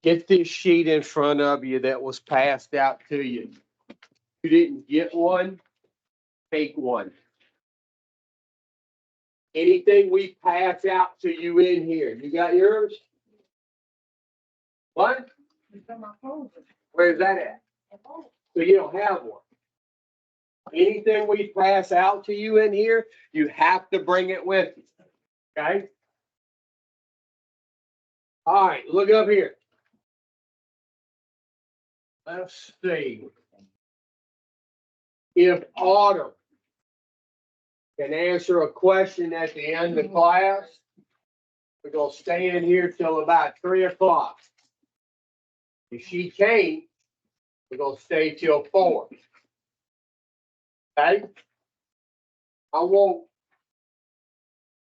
Get this sheet in front of you that was passed out to you. If you didn't get one, take one. Anything we pass out to you in here, you got yours? What? Where's that at? So you don't have one. Anything we pass out to you in here, you have to bring it with you. Okay? All right, look up here. Let's see. If Autumn can answer a question at the end of class, we're going to stay in here till about 3 o'clock. If she can't, we're going to stay till 4. Okay? I won't.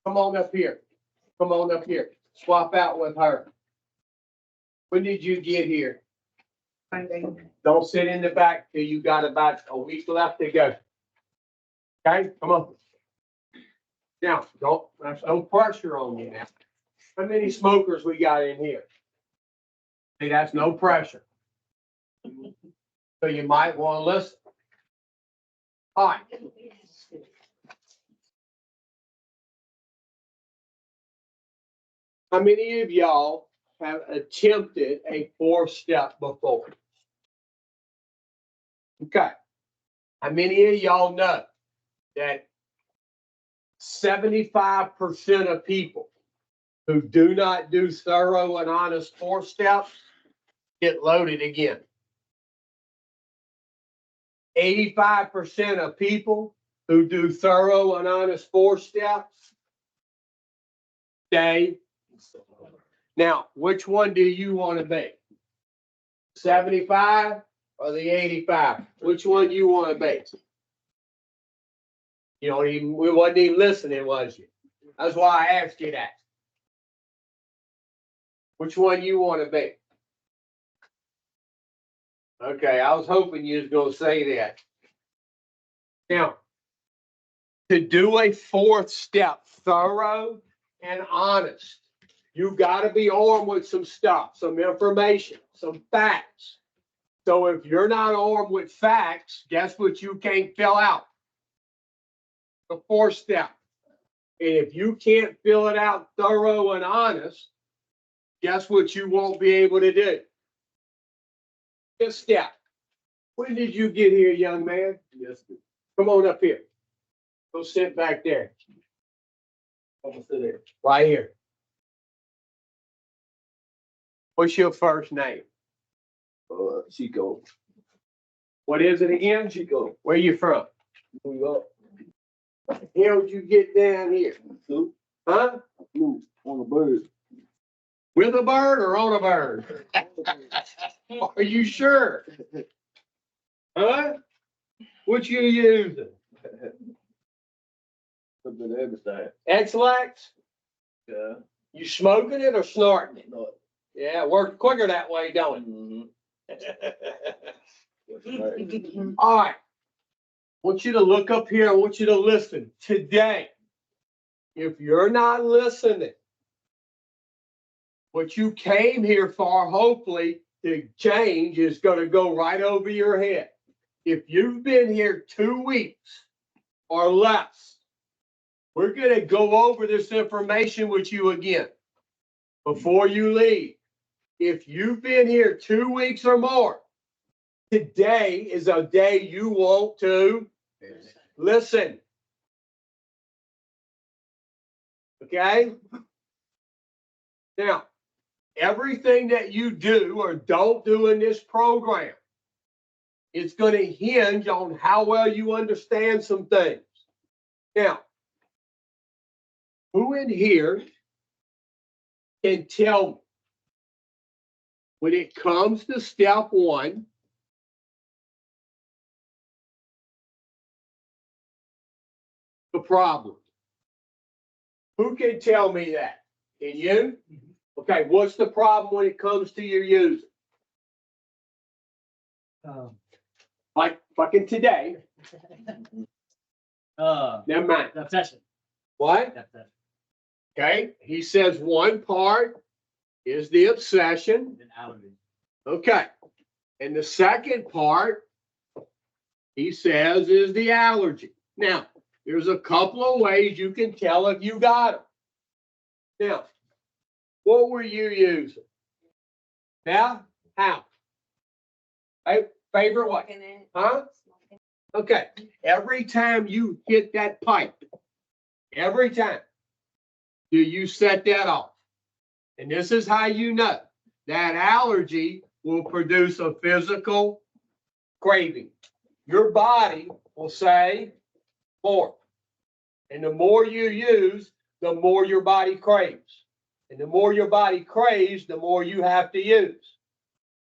Come on up here. Come on up here. Swap out with her. When did you get here? Monday. Don't sit in the back till you got about a week left to go. Okay, come on. Now, there's no pressure on you now. How many smokers we got in here? See, that's no pressure. So you might want to listen. All right. How many of y'all have attempted a 4-step before? Okay. How many of y'all know that 75% of people who do not do thorough and honest 4 steps get loaded again? 85% of people who do thorough and honest 4 steps stay. Now, which one do you want to be? 75 or the 85? Which one you want to be? You don't even, we wasn't even listening, was you? That's why I asked you that. Which one you want to be? Okay, I was hoping you was going to say that. Now, to do a 4th step, thorough and honest, you got to be armed with some stuff, some information, some facts. So if you're not armed with facts, guess what you can't fill out? The 4th step. And if you can't fill it out thorough and honest, guess what you won't be able to do? 5th step. When did you get here, young man? Yes. Come on up here. Go sit back there. I'm gonna sit there. Right here. What's your first name? Chico. What is it again? Chico. Where you from? New York. What the hell did you get down here? Flew. Huh? Flew on a bird. With a bird or on a bird? Are you sure? Huh? What you using? A bit of everything. X-Lax? Yeah. You smoking it or snorting it? No. Yeah, it works quicker that way, don't Mm-hmm. it? All right. I want you to look up here. I want you to listen. Today, if you're not listening, what you came here for, hopefully, to change is going to go right over your head. If you've been here 2 weeks or less, we're going to go over this information with you again before you leave. If you've been here 2 weeks or more, today is a day you want to listen. Okay? Now, everything that you do or don't do in this program, it's going to hinge on how well you understand some things. Now, who in here can tell me when it comes to step 1, the problem? Who can tell me that? Can you? Okay, what's the problem when it comes to your using? Like fucking today. Never mind. Obsession. What? Okay, he says one part is the obsession. Okay. And the second part, he says, is the allergy. Now, there's a couple of ways you can tell if you got them. Now, what were you using? Now, how? Hey, favorite what? Huh? Okay. Every time you hit that pipe, every time, do you set that off? And this is how you know that allergy will produce a physical craving. Your body will say more. And the more you use, the more your body craves. And the more your body craves, the more you have to use.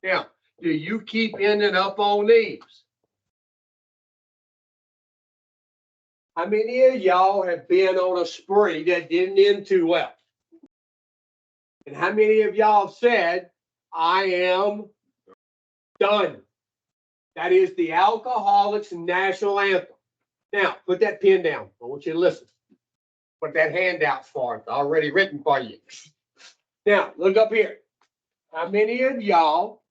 Now, do you keep ending up on these? How many of y'all have been on a spree that didn't end too well? And how many of y'all have said, I am done? That is the Alcoholics National Anthem. Now, put that pen down. I want you to listen. Put that handout for it. Already written for you. Now, look up here. How many of y'all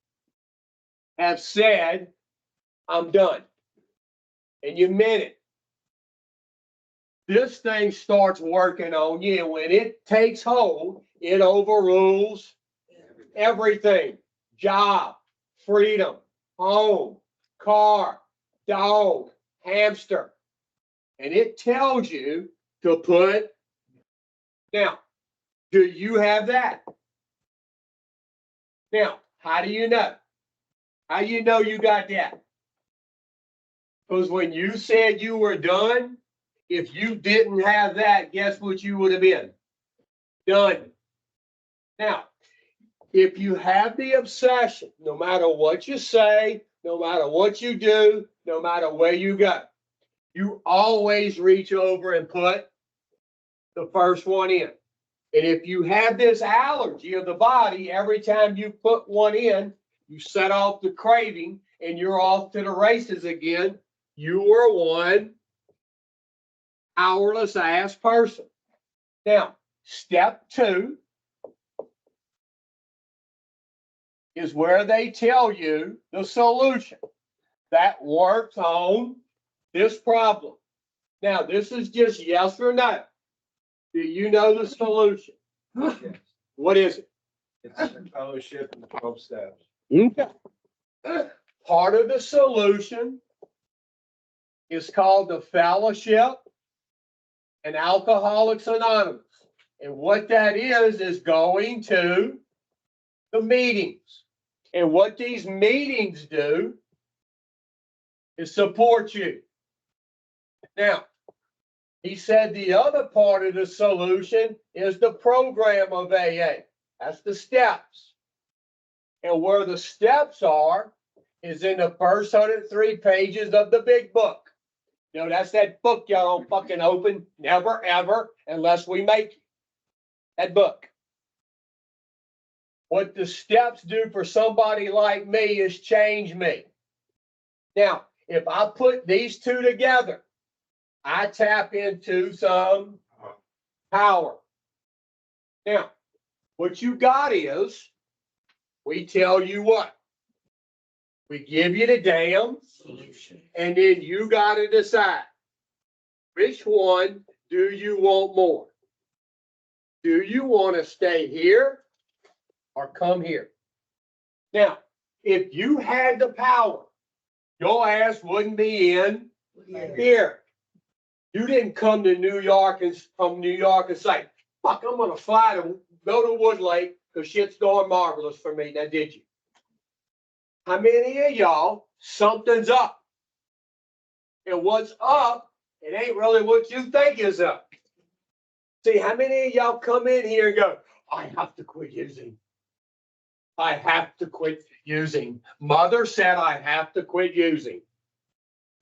have said, I'm done? And you meant it. This thing starts working on you, and when it takes hold, it overrules everything. Job, freedom, home, car, dog, hamster. And it tells you to put. Now, do you have that? Now, how do you know? How do you know you got that? Because when you said you were done, if you didn't have that, guess what you would have been? Done. Now, if you have the obsession, no matter what you say, no matter what you do, no matter where you go, you always reach over and put the first one in. And if you have this allergy of the body, every time you put one in, you set off the craving and you're off to the races again. You were one powerless ass person. Now, step 2 is where they tell you the solution that works on this problem. Now, this is just yes or no. Do you know the solution? Yes. What is it? It's a fellowship and 12 steps. Okay. Part of the solution is called the Fellowship and Alcoholics Anonymous. And what that is going to the meetings. And what these meetings do is support you. Now, he said the other part of the solution is the program of AA. That's the steps. And where the steps are is in the first 103 pages of the big book. You know, that's that book y'all don't fucking open, never, ever, unless we make you. That book. What the steps do for somebody like me is change me. Now, if I put these two together, I tap into some power. Now, what you got is, we tell you what? We give you the damn solution. And then you got to decide, which one do you want more? Do you want to stay here or come here? Now, if you had the power, your ass wouldn't be in here. You didn't come to New York and from New York and say, fuck, I'm gonna fly to go to Woodlake because shit's going marvelous for me. Now, did you? How many of y'all, something's up? And what's up, it ain't really what you think is up. See, how many of y'all come in here and go, I have to quit using. I have to quit using. Mother said I have to quit using.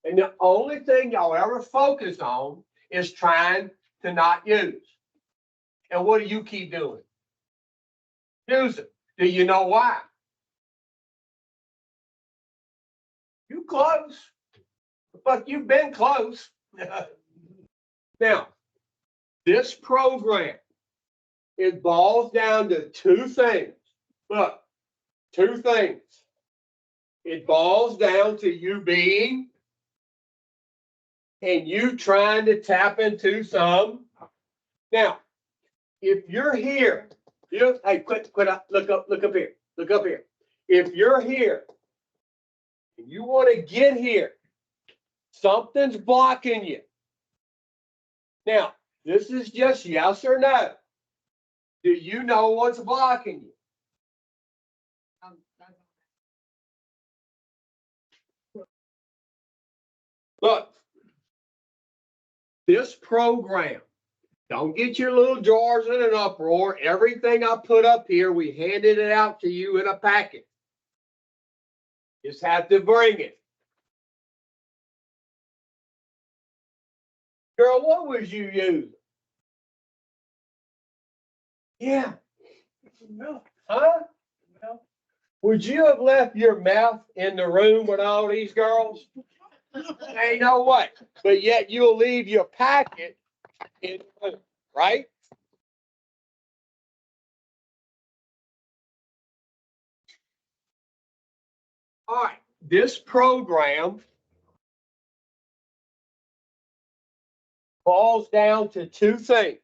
And the only thing y'all ever focus on is trying to not use. And what do you keep doing? Using. Do you know why? You close. But you've been close. Now, this program it boils down to two things. Look, two things. It boils down to you being and you trying to tap into some. Now, if you're here, hey, quit, look up here, look up here. If you're here and you want to get here, something's blocking you. Now, this is just yes or no. Do you know what's blocking you? Look, this program, don't get your little drawers in an uproar. Everything I put up here, we handed it out to you in a packet. Just have to bring it. Girl, what was you using? Yeah. Huh? Would you have left your mouth in the room with all these girls? Ain't no way. But yet you'll leave your packet in the room, right? All right. This program boils down to two things.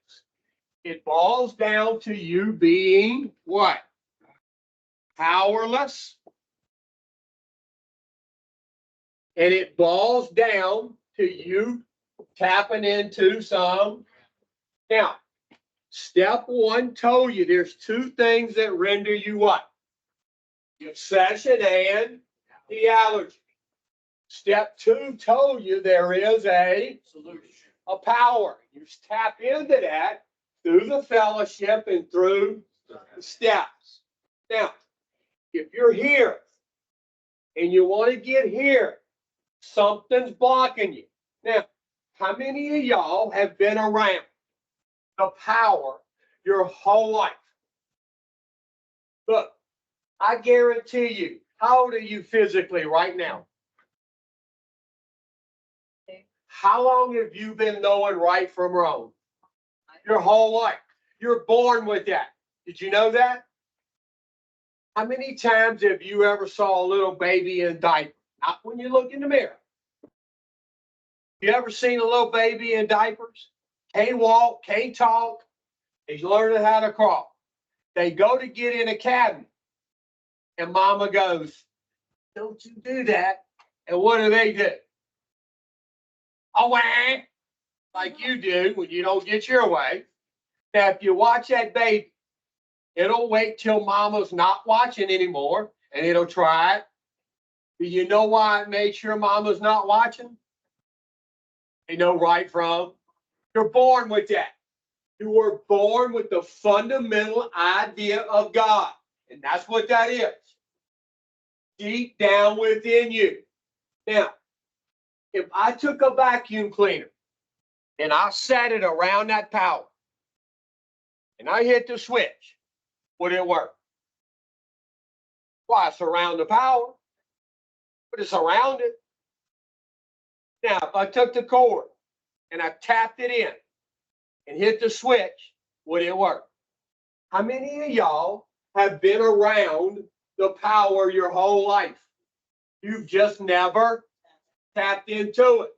It boils down to you being what? Powerless. And it boils down to you tapping into some. Now, step one told you there's two things that render you what? The obsession and the allergy. Step two told you there is a solution, a power. You tap into that through the fellowship and through the steps. Now, if you're here and you want to get here, something's blocking you. Now, how many of y'all have been around the power your whole life? Look, I guarantee you, how old are you physically right now? How long have you been knowing right from wrong? Your whole life. You're born with that. Did you know that? How many times have you ever saw a little baby in a diaper? Not when you look in the mirror. You ever seen a little baby in diapers? Can't walk, can't talk. He's learning how to crawl. They go to get in a cabinet, and mama goes, "Don't you do that." And what do? Oh, wah, like you do when you don't get your way. Now, if you watch that baby, it'll wait till mama's not watching anymore, and it'll try it. Do you know why it made sure mama's not watching? They know right from. You're born with that. You were born with the fundamental idea of God. And that's what that is. Deep down within you. Now, if I took a vacuum cleaner and I set it around that power and I hit the switch, would it work? Why, it's around the power, but it's around it. Now, if I took the cord and I tapped it in and hit the switch, would it work? How many of y'all have been around the power your whole life? You've just never tapped into it.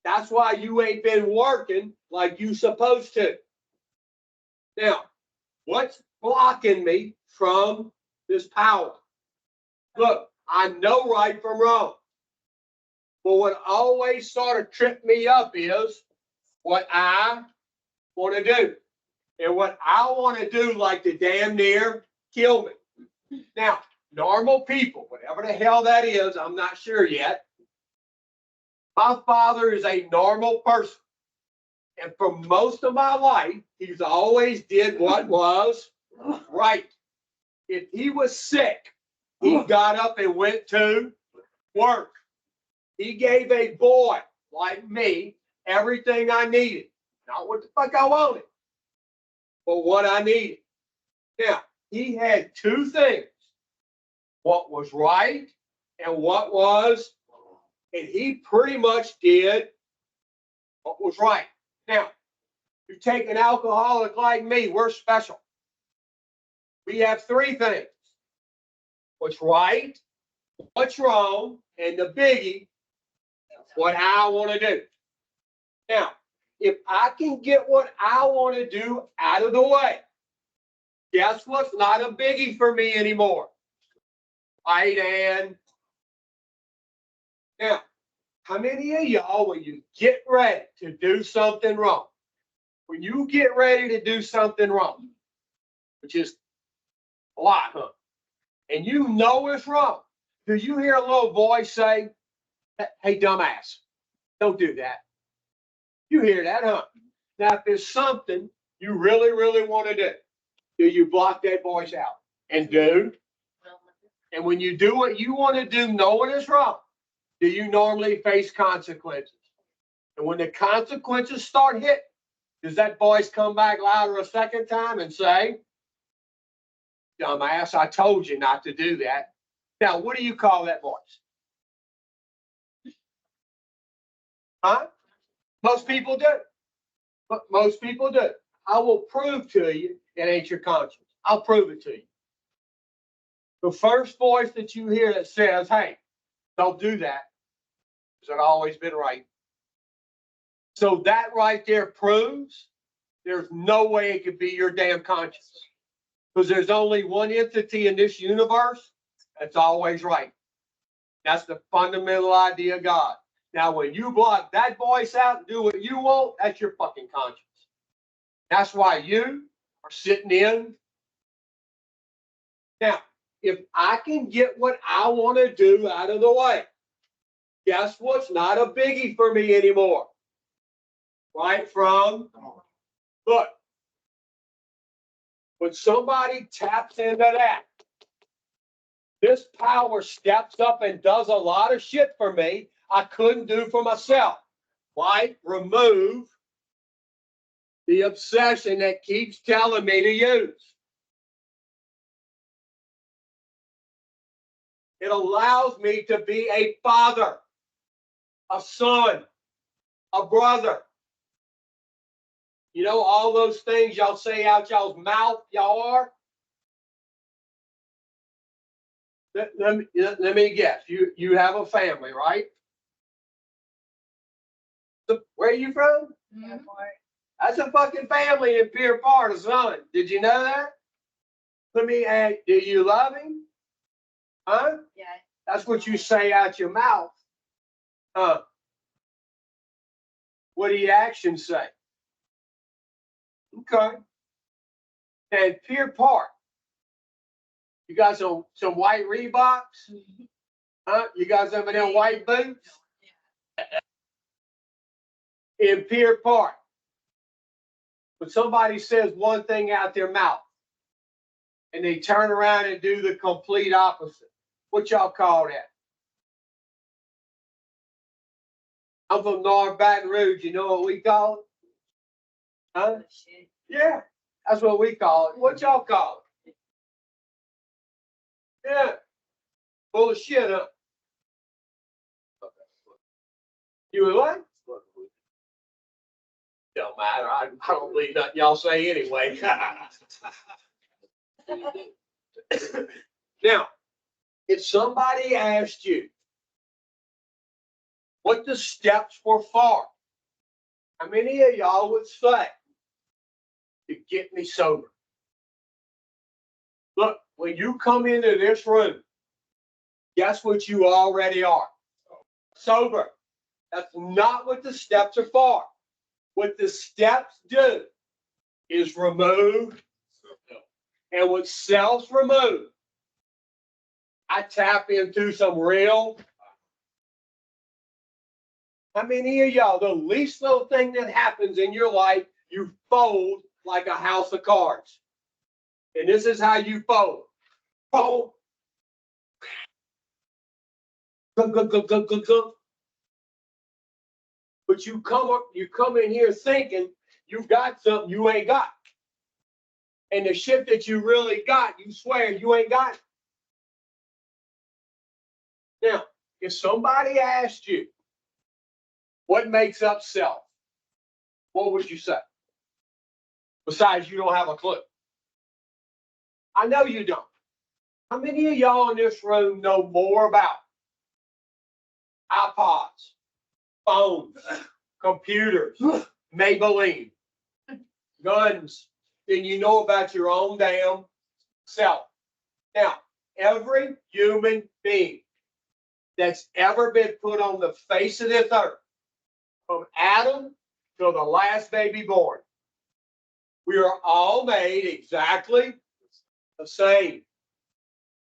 That's why you ain't been working like you supposed to. Now, what's blocking me from this power? Look, I know right from wrong. But what always sort of tripped me up is what I want to do. And what I want to do, like to damn near kill me. Now, normal people, whatever the hell that is, I'm not sure yet. My father is a normal person. And for most of my life, he's always did what was right. If he was sick, he got up and went to work. He gave a boy like me everything I needed. Not what the fuck I wanted, but what I needed. Now, he had two things. What was right and what was, and he pretty much did what was right. Now, You take an alcoholic like me, we're special. We have three things: what's right, what's wrong, and the biggie, what I want to do. Now, if I can get what I want to do out of the way, guess what's not a biggie for me anymore? Right, and now, how many of y'all, when you get ready to do something wrong, when you get ready to do something wrong, which is a lot, huh? And you know it's wrong, do you hear a little voice say, hey, dumbass, don't do that? You hear that, huh? Now, if there's something you really, really want to do you block that voice out and do? And when you do what you want to do, knowing it's wrong, do you normally face consequences? And when the consequences start hitting, does that voice come back louder a second time and say, dumbass, I told you not to do that? Now, what do you call that voice? Huh? Most people do. But most people do. I will prove to you it ain't your conscience. I'll prove it to you. The first voice that you hear that says, hey, don't do that, has it always been right? So that right there proves there's no way it could be your damn conscience. Because there's only one entity in this universe that's always right. That's the fundamental idea of God. Now, when you block that voice out and do what you want, that's your fucking conscience. That's why you are sitting in. Now, if I can get what I want to do out of the way, guess what's not a biggie for me anymore? Right from, look, when somebody taps into that, this power steps up and does a lot of shit for me I couldn't do for myself. Right? Remove the obsession that keeps telling me to use. It allows me to be a father, a son, a brother. You know, all those things y'all say out y'all's mouth, y'all are? Let me guess. You have a family, right? So, where are you from? Mm-hmm. That's a fucking family in Pier Part of Son. Did you know that? Let me ask, do you love him? Huh? Yeah. That's what you say out your mouth. Huh? What do your actions say? Okay. And Pier Park, you got some white Reeboks? Huh? You got some of them white boots? In Pier Park, when somebody says one thing out their mouth and they turn around and do the complete opposite, what y'all call that? I'm from North Baton Rouge. You know what we call it? Huh? Yeah, that's what we call it. What y'all call it? Yeah, full of shit, huh? You were what? Don't matter. I don't believe nothing y'all say anyway. Now, if somebody asked you what the steps were for, how many of y'all would say to get me sober? Look, when you come into this room, guess what you already are? Sober. That's not what the steps are for. What the steps do is remove, and with self-remove, I tap into some real. How many of y'all, the least little thing that happens in your life, you fold like a house of cards? And this is how you fold. Fold. Go, go, go, go, go, go. But you come in here thinking you got something you ain't got. And the shit that you really got, you swear you ain't got it. Now, if somebody asked you what makes up self, what would you say? Besides, you don't have a clue. I know you don't. How many of y'all in this room know more about iPods, phones, computers, Maybelline, guns than you know about your own damn self? Now, every human being that's ever been put on the face of this earth, from Adam to the last baby born, we are all made exactly the same.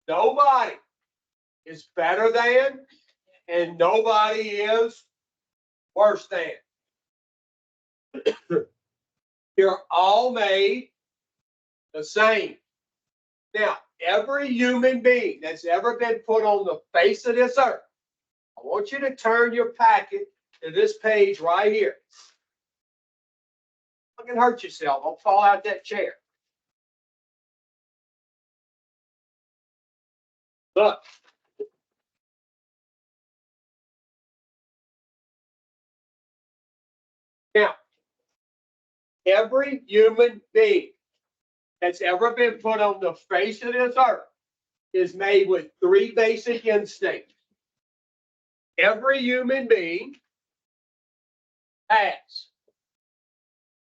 Nobody is better than, and nobody is worse than. You're all made the same. Now, every human being that's ever been put on the face of this earth, I want you to turn your packet to this page right here. You can hurt yourself. Don't fall out that chair. Look. Now, every human being that's ever been put on the face of this earth is made with three basic instincts. Every human being has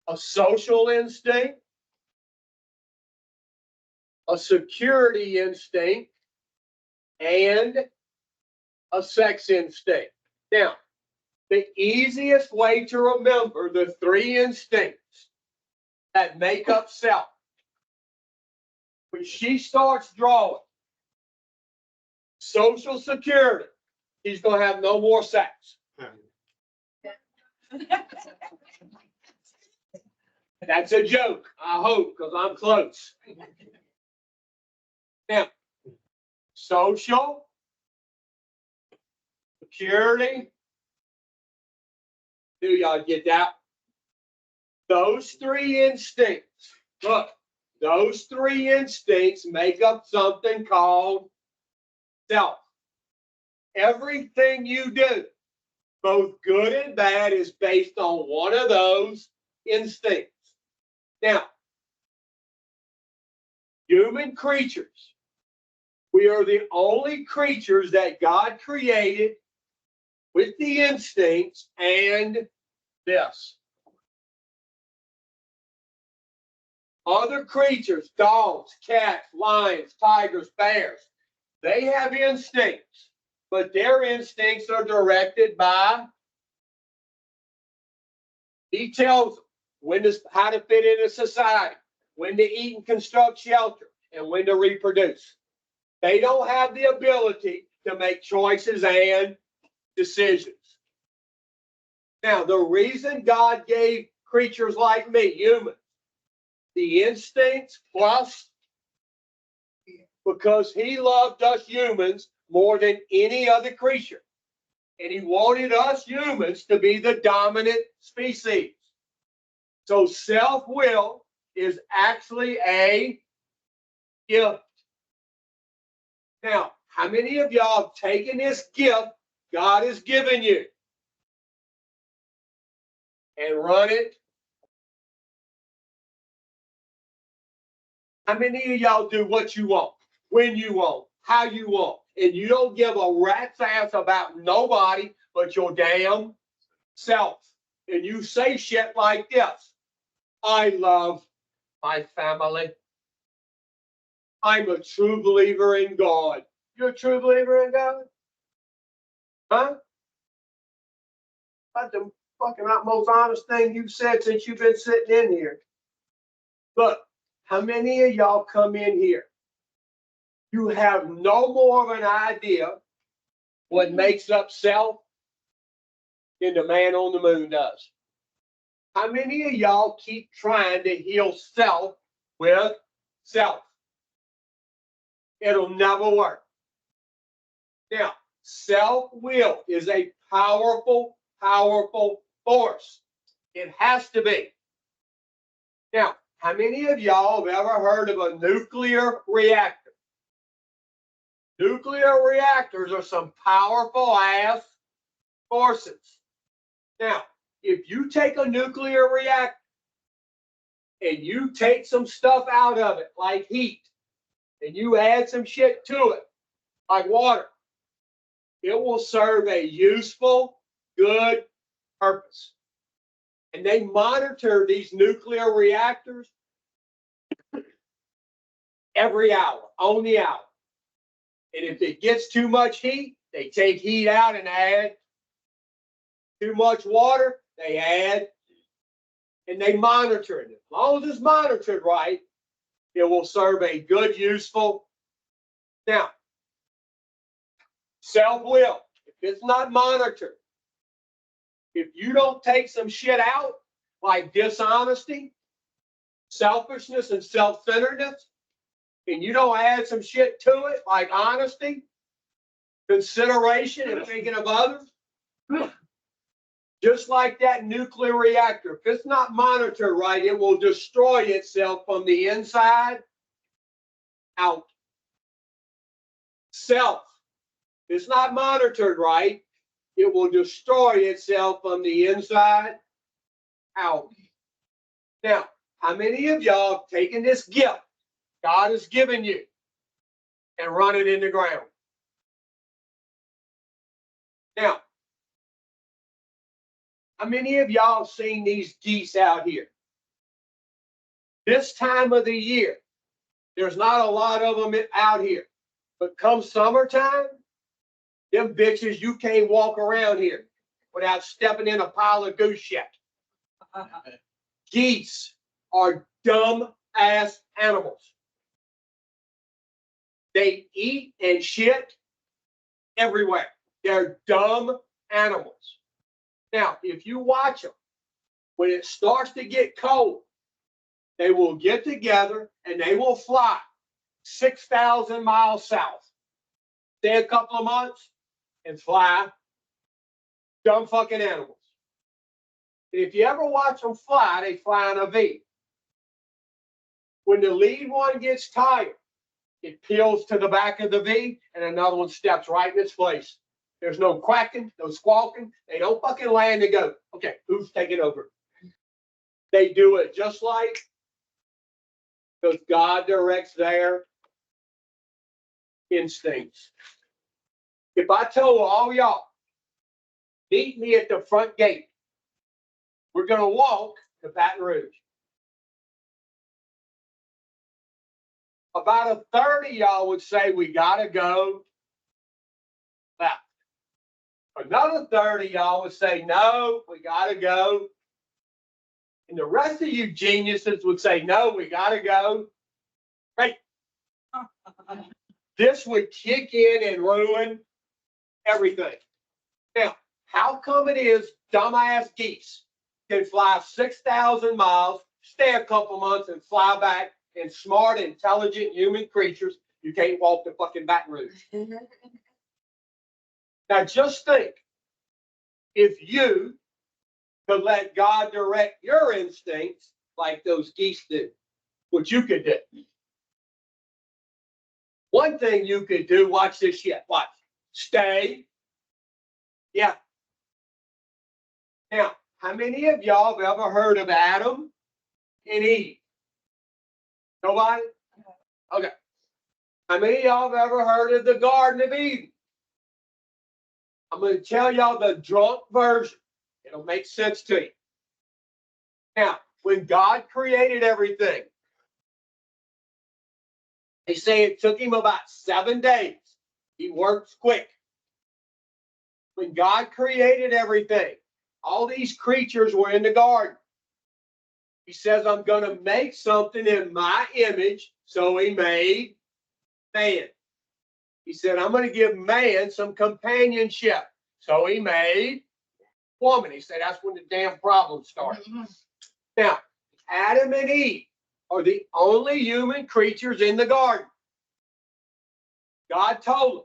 a social instinct, a security instinct, and a sex instinct. Now, the easiest way to remember the three instincts that make up self, when she starts drawing social security, she's going to have no more sex. That's a joke, I hope, because I'm close. Now, social security. Do y'all get that? Those three instincts, look, those three instincts make up something called self. Everything you do, both good and bad, is based on one of those instincts. Now, human creatures, we are the only creatures that God created with the instincts and this. Other creatures, dogs, cats, lions, tigers, bears, they have instincts, but their instincts are directed by, he tells them when to, how to fit into society, when to eat and construct shelter, and when to reproduce. They don't have the ability to make choices and decisions. Now, the reason God gave creatures like me, humans, the instincts plus, because he loved us humans more than any other creature. And he wanted us humans to be the dominant species. So self-will is actually a gift. Now, how many of y'all have taken this gift God has given you and run it? How many of y'all do what you want, when you want, how you want, and you don't give a rat's ass about nobody but your damn self? And you say shit like this: I love my family. I'm a true believer in God. You're a true believer in God? Huh? That's the fucking most honest thing you've said since you've been sitting in here. Look, how many of y'all come in here? You have no more of an idea what makes up self than the man on the moon does. How many of y'all keep trying to heal self with self? It'll never work. Now, self-will is a powerful, powerful force. It has to be. Now, how many of y'all have ever heard of a nuclear reactor? Nuclear reactors are some powerful ass forces. Now, if you take a nuclear reactor and you take some stuff out of it, like heat, and you add some shit to it, like water, it will serve a useful, good purpose. And they monitor these nuclear reactors every hour, on the hour. And if it gets too much heat, they take heat out and add. Too much water, they add. And they monitor it. As long as it's monitored right, it will serve a good, useful. Now, self-will, if it's not monitored, if you don't take some shit out, like dishonesty, selfishness, and self-centeredness, and you don't add some shit to it, like honesty, consideration, and thinking of others, just like that nuclear reactor, if it's not monitored right, it will destroy itself from the inside out. Self, if it's not monitored right, it will destroy itself from the inside out. Now, how many of y'all have taken this gift God has given you and run it in the ground? Now, how many of y'all have seen these geese out here? This time of the year, there's not a lot of them out here. But come summertime, them bitches, you can't walk around here without stepping in a pile of goose shit. Geese are dumb ass animals. They eat and shit everywhere. They're dumb animals. Now, if you watch them, when it starts to get cold, they will get together and they will fly 6,000 miles south. Stay a couple of months and fly. Dumb fucking animals. And if you ever watch them fly, they fly in a V. When the lead one gets tired, it peels to the back of the V and another one steps right in its place. There's no quacking, no squawking. They don't fucking land and go, okay, who's taking over? They do it just like, because God directs their instincts. If I told all y'all, meet me at the front gate, we're going to walk to Baton Rouge. About a third of y'all would say we got to go left. Another third of y'all would say, no, we got to go. And the rest of you geniuses would say, no, we got to go. Right. This would kick in and ruin everything. Now, how come it is dumbass geese can fly 6,000 miles, stay a couple months, and fly back, and smart, intelligent human creatures, you can't walk to fucking Baton Rouge? Now, just think, if you could let God direct your instincts like those geese do, what you could do. One thing you could do, watch this shit, watch. Stay. Yeah. Now, how many of y'all have ever heard of Adam and Eve? Nobody? Okay. How many of y'all have ever heard of the Garden of Eden? I'm going to tell y'all the drunk version. It'll make sense to you. Now, when God created everything, they say it took him about 7 days. He works quick. When God created everything, all these creatures were in the garden. He says, I'm going to make something in my image. So he made man. He said, I'm going to give man some companionship. So he made woman. He said, that's when the damn problem started. Now, Adam and Eve are the only human creatures in the garden. God told them,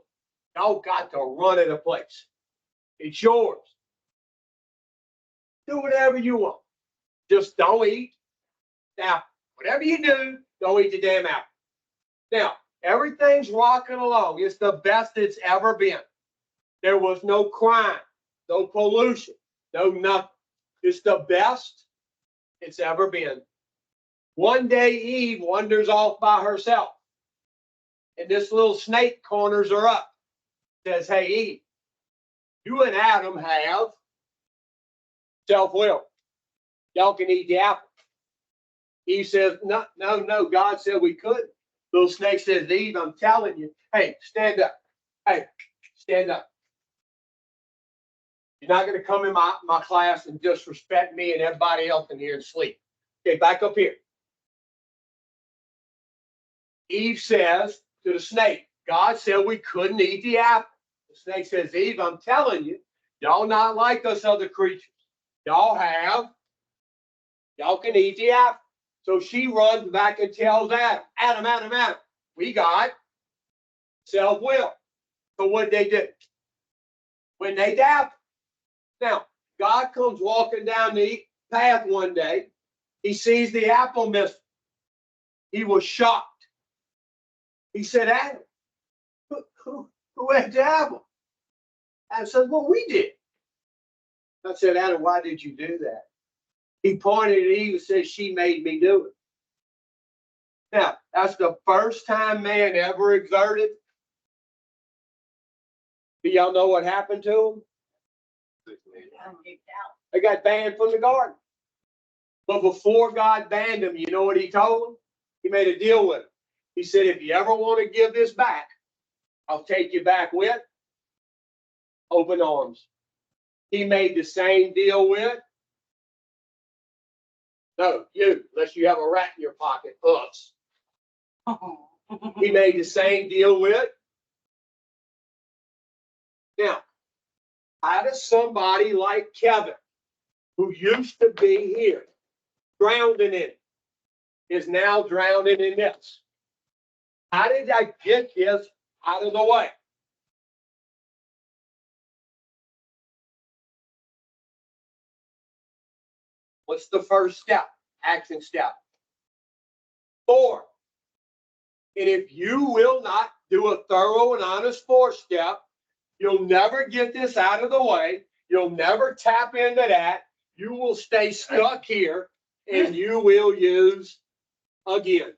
y'all got to run at a place. It's yours. Do whatever you want. Just don't eat. Now, whatever you do, don't eat the damn apple. Now, everything's rocking along. It's the best it's ever been. There was no crime, no pollution, no nothing. It's the best it's ever been. One day Eve wanders off by herself. And this little snake corners her up. Says, hey, Eve, you and Adam have self-will. Y'all can eat the apple. Eve says, no, no, no. God said we couldn't. Little snake says, Eve, I'm telling you. Hey, stand up. Hey, stand up. You're not going to come in my class and disrespect me and everybody else in here and sleep. Okay, back up here. Eve says to the snake, God said we couldn't eat the apple. The snake says, Eve, I'm telling you, y'all not like us other creatures. Y'all can eat the apple. So she runs back and tells Adam, we got self-will. So what they do? When they dabble. Now, God comes walking down the path one day. He sees the apple missing. He was shocked. He said, Adam, who had the apple? Adam said, well, we did. I said, Adam, why did you do that? He pointed at Eve and said, she made me do it. Now, that's the first time man ever exerted. Do y'all know what happened to them? They got banned from the garden. But before God banned them, you know what he told them? He made a deal with them. He said, if you ever want to give this back, I'll take you back with open arms. He made the same deal with, no, you, unless you have a rat in your pocket, us. He made the same deal with. Now, how does somebody like Kevin, who used to be here, drowning in it, is now drowning in this? How did I get this out of the way? What's the first step? Action step. 4. And if you will not do a thorough and honest 4th step, you'll never get this out of the way. You'll never tap into that. You will stay stuck here and you will use again.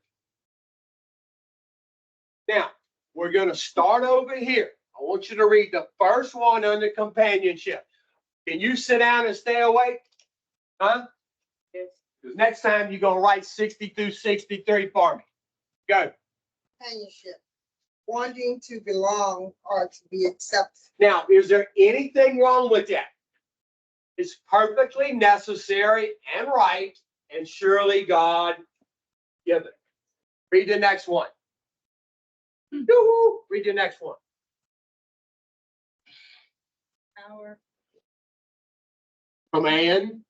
Now, we're going to start over here. I want you to read the first one under companionship. Can you sit down and stay awake? Huh? Yes. Because next time you're going to write 60 through 63 for me. Go. Companionship. Wanting to belong or to be accepted. Now, is there anything wrong with that? It's perfectly necessary and right, and surely God given. Read the next one. Yoo-hoo. Read the next one. Power. Command.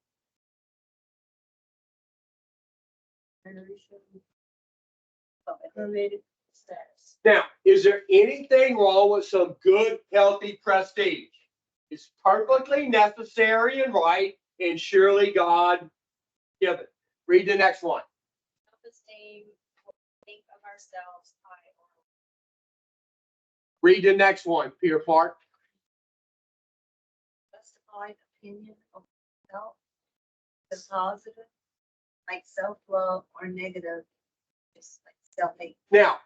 Elevated status. Now, is there anything wrong with some good, healthy prestige? It's perfectly necessary and right, and surely God given. Read the next one. Self-esteem, think of ourselves high or low. Read the next one, Peter Park. Justified opinion of self, the positive, like self-love, or negative, just like self-hate. Now,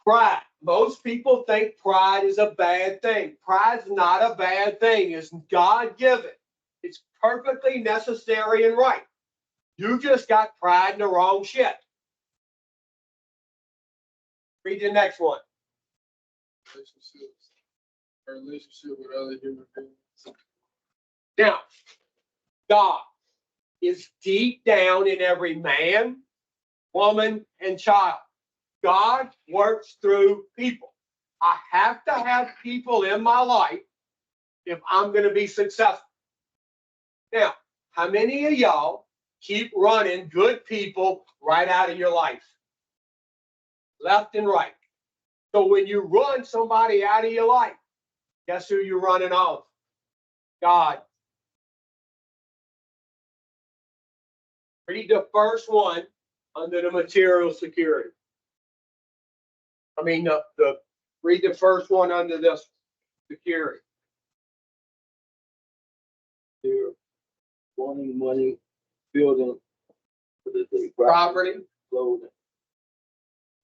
pride. Most people think pride is a bad thing. Pride's not a bad thing. It's God-given. It's perfectly necessary and right. You just got pride in the wrong shit. Read the next one. Relationships. Our relationship with other human beings. Now, God is deep down in every man, woman, and child. God works through people. I have to have people in my life if I'm going to be successful. Now, how many of y'all keep running good people right out of your life? Left and right. So when you run somebody out of your life, guess who you're running off? God. Read the first one under the material security. Read the first one under this security. Here, wanting money, building property. Clothing.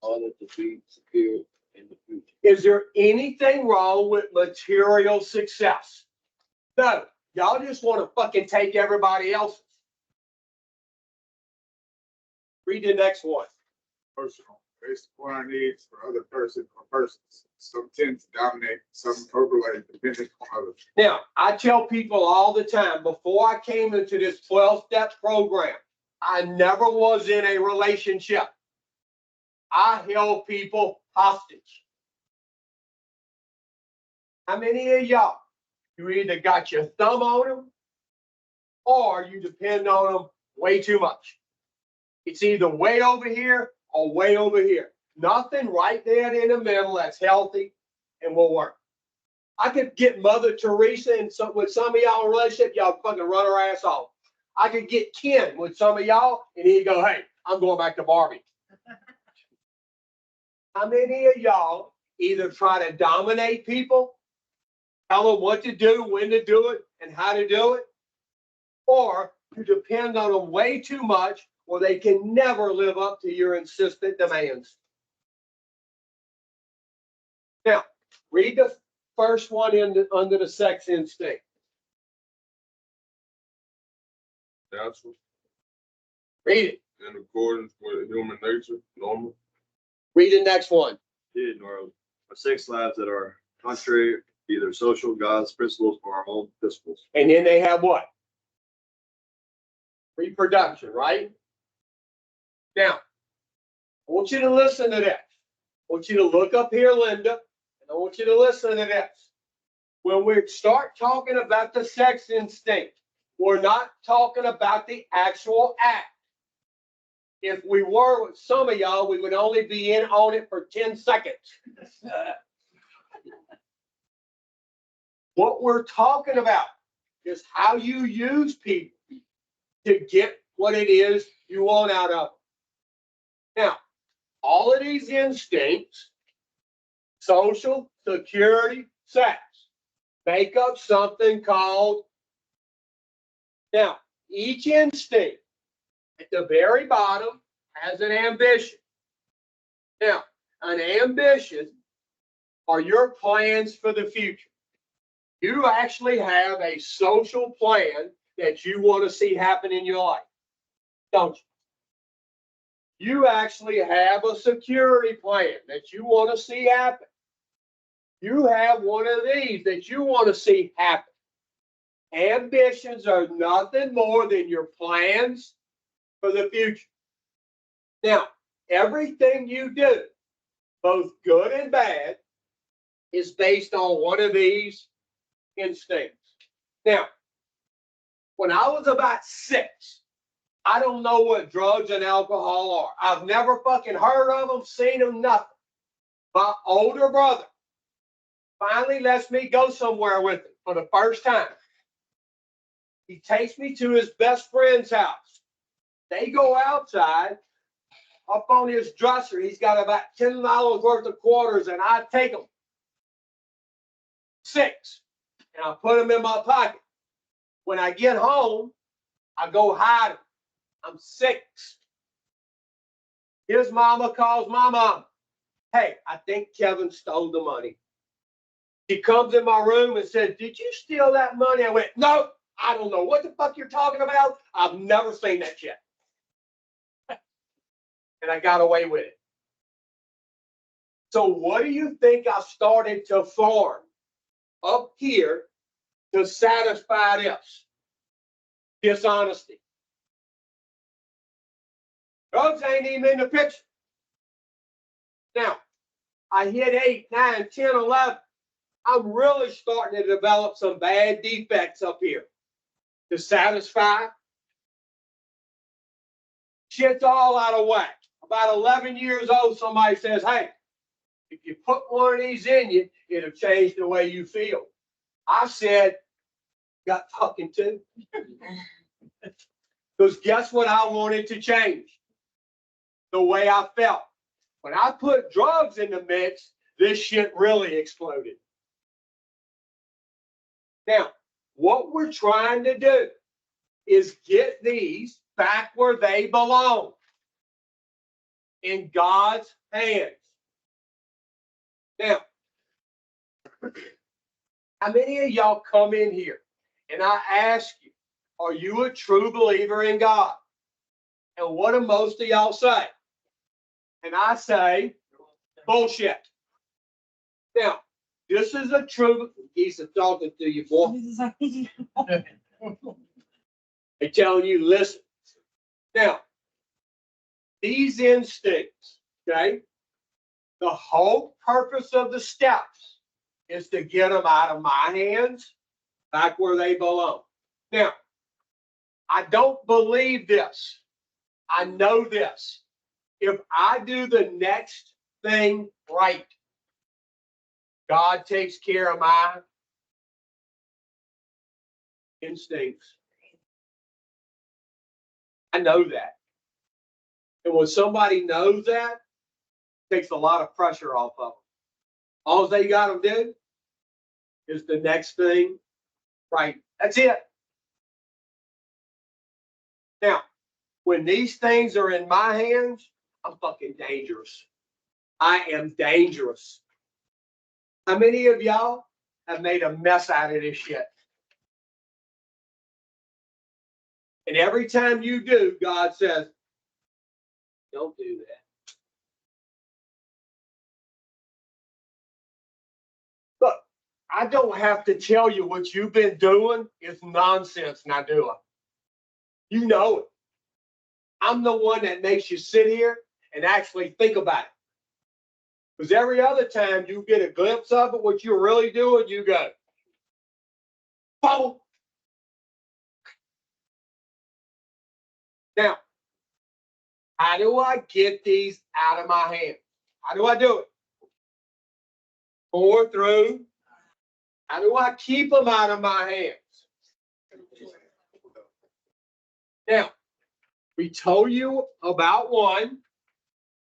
All that to be secured in the future. Is there anything wrong with material success? No, y'all just want to fucking take everybody else's. Read the next one. Personal, based upon our needs for other person or persons. Some tend to dominate, some overlay depending on others. Now, I tell people all the time, before I came into this 12-step program, I never was in a relationship. I held people hostage. How many of y'all, you either got your thumb on them or you depend on them way too much? It's either way over here or way over here. Nothing right there in the middle that's healthy and will work. I could get Mother Teresa and with some of y'all in a relationship, y'all fucking run her ass off. I could get Ken with some of y'all and he'd go, hey, I'm going back to Barbie. How many of y'all either try to dominate people, tell them what to do, when to do it, and how to do it, or you depend on them way too much or they can never live up to your insistent demands? Now, read the first one under the sex instinct. Natural, Read it. in accordance with human nature, normal. Read the next one. Did or sex lives that are contrary to either social God's principles or our own principles. And then they have what? Reproduction, right? Now, I want you to listen to this. I want you to look up here, Linda, and I want you to listen to this. When we start talking about the sex instinct, we're not talking about the actual act. If we were with some of y'all, we would only be in on it for 10 seconds. What we're talking about is how you use people to get what it is you want out of them. Now, all of these instincts, social, security, sex, make up something called, now, each instinct at the very bottom has an ambition. Now, an ambition are your plans for the future. You actually have a social plan that you want to see happen in your life, don't you? You actually have a security plan that you want to see happen. You have one of these that you want to see happen. Ambitions are nothing more than your plans for the future. Now, everything you do, both good and bad, is based on one of these instincts. Now, when I was about 6, I don't know what drugs and alcohol are. I've never fucking heard of them, seen them, nothing. My older brother finally lets me go somewhere with him for the first time. He takes me to his best friend's house. They go outside. Up on his dresser, he's got about $10 worth of quarters, and I take them. 6. And I put them in my pocket. When I get home, I go hide them. I'm 6. His mama calls my mom. Hey, I think Kevin stole the money. She comes in my room and says, did you steal that money? I went, no, I don't know what the fuck you're talking about. I've never seen that shit. And I got away with it. So what do you think I started to farm up here to satisfy this? Dishonesty. Drugs ain't even in the picture. Now, I hit 8, 9, 10, 11. I'm really starting to develop some bad defects up here to satisfy. Shit's all out of whack. About 11 years old, somebody says, hey, if you put one of these in you, it'll change the way you feel. I said, got fucking to. Because guess what I wanted to change? The way I felt. When I put drugs in the mix, this shit really exploded. Now, what we're trying to do is get these back where they belong, in God's hands. Now, how many of y'all come in here and I ask you, are you a true believer in God? And what do most of y'all say? And I say, bullshit. Now, this is a true, he's talking to you, boy. They're telling you, listen. Now, these instincts, okay, the whole purpose of the steps is to get them out of my hands back where they belong. Now, I don't believe this. I know this. If I do the next thing right, God takes care of my instincts. I know that. And when somebody knows that, it takes a lot of pressure off of them. All they got to do is the next thing right. That's it. Now, when these things are in my hands, I'm fucking dangerous. I am dangerous. How many of y'all have made a mess out of this shit? And every time you do, God says, don't do that. Look, I don't have to tell you what you've been doing is nonsense not doing. You know it. I'm the one that makes you sit here and actually think about it. Because every other time you get a glimpse of it, what you're really doing, you go, boom. Now, how do I get these out of my hands? How do I do it? Pour through. How do I keep them out of my hands? Now, we told you about one.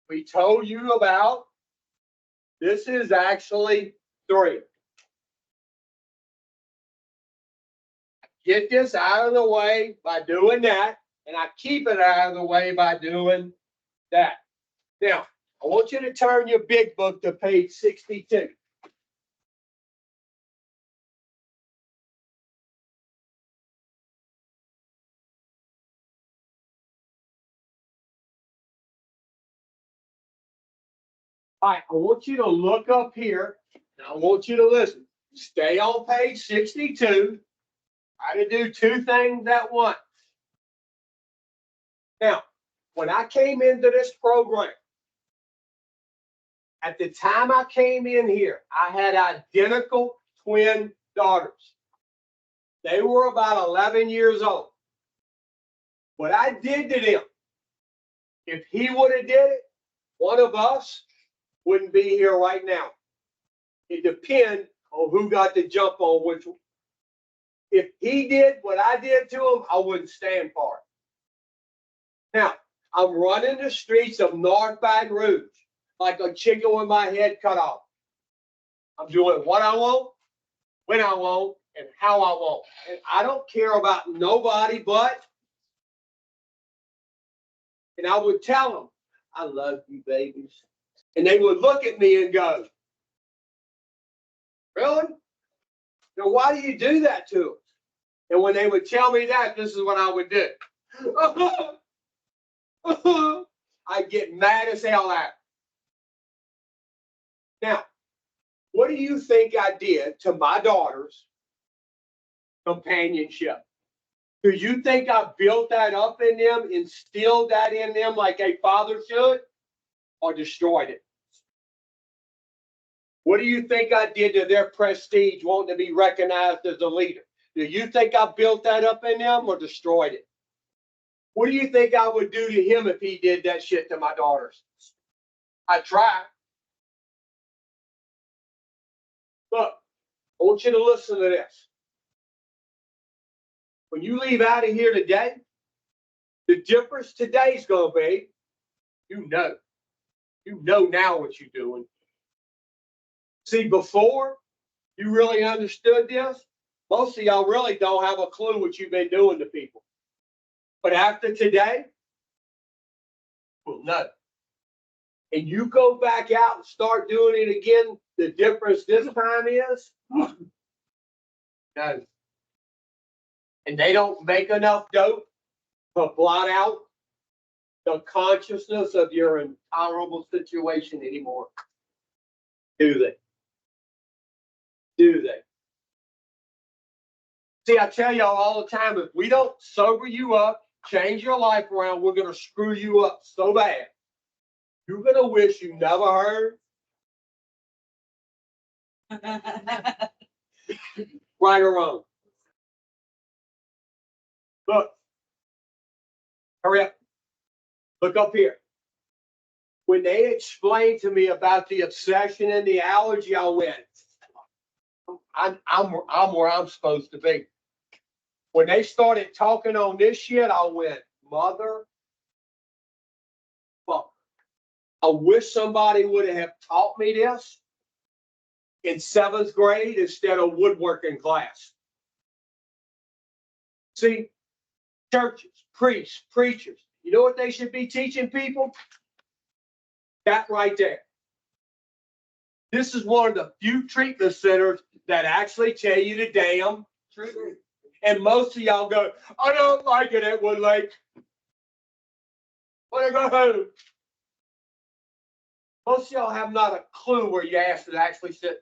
We told you about, this is actually 3. Get this out of the way by doing that, and I keep it out of the way by doing that. Now, I want you to turn your big book to page 62. All right, I want you to look up here, and I want you to listen. Stay on page 62. Try to do 2 things at once. Now, when I came into this program, at the time I came in here, I had identical twin daughters. They were about 11 years old. What I did to them, if he would have did it, one of us wouldn't be here right now. It depends on who got the jump on which one. If he did what I did to him, I wouldn't stand for it. Now, I'm running the streets of North Baton Rouge like a chicken with my head cut off. I'm doing what I want, when I want, and how I want. And I don't care about nobody but. And I would tell them, I love you, babies. And they would look at me and go, really? Now, why do you do that to us? And when they would tell me that, this is what I would do. I'd get mad as hell at them. Now, what do you think I did to my daughter's companionship? Do you think I built that up in them, instilled that in them like a father should, or destroyed it? What do you think I did to their prestige, wanting to be recognized as a leader? Do you think I built that up in them or destroyed it? What do you think I would do to him if he did that shit to my daughters? I'd try. Look, I want you to listen to this. When you leave out of here today, the difference today is going to be, you know now what you're doing. See, before you really understood this, most of y'all really don't have a clue what you've been doing to people. But after today, well, no. And you go back out and start doing it again, the difference this time is, no. And they don't make enough dope to blot out the consciousness of your intolerable situation anymore. Do they? Do they? See, I tell y'all all the time, if we don't sober you up, change your life around, we're going to screw you up so bad. You're going to wish you never heard. Right or wrong. Look. Hurry up. Look up here. When they explained to me about the obsession and the allergy, I went, I'm where I'm supposed to be. When they started talking on this shit, I went, mother fuck. I wish somebody would have taught me this in 7th grade instead of woodworking class. See, churches, priests, preachers, you know what they should be teaching people? That right there. This is one of the few treatment centers that actually tell you the damn truth. And most of y'all go, I don't like it at Woodlake. When I go home. Most of y'all have not a clue where your ass is actually sitting.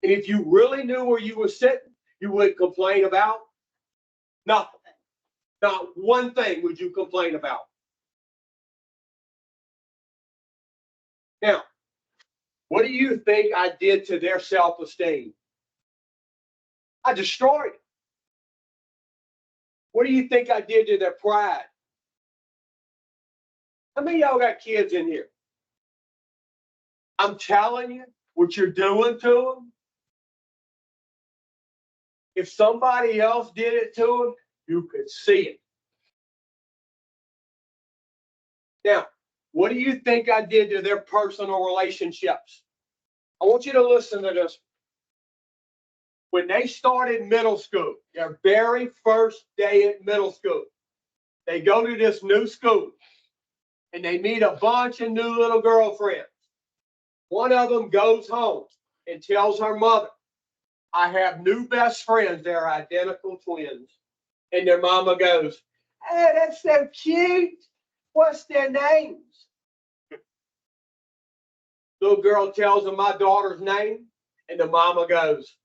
And if you really knew where you were sitting, you would complain about nothing. Not one thing would you complain about. Now, what do you think I did to their self-esteem? I destroyed it. What do you think I did to their pride? How many of y'all got kids in here? I'm telling you, what you're doing to them, if somebody else did it to them, you could see it. Now, what do you think I did to their personal relationships? I want you to listen to this. When they started middle school, their very first day at middle school, they go to this new school and they meet a bunch of new little girlfriends. One of them goes home and tells her mother, I have new best friends. They're identical twins. And their mama goes, hey, that's so cute. What's their names? Little girl tells them my daughter's name. And the mama goes,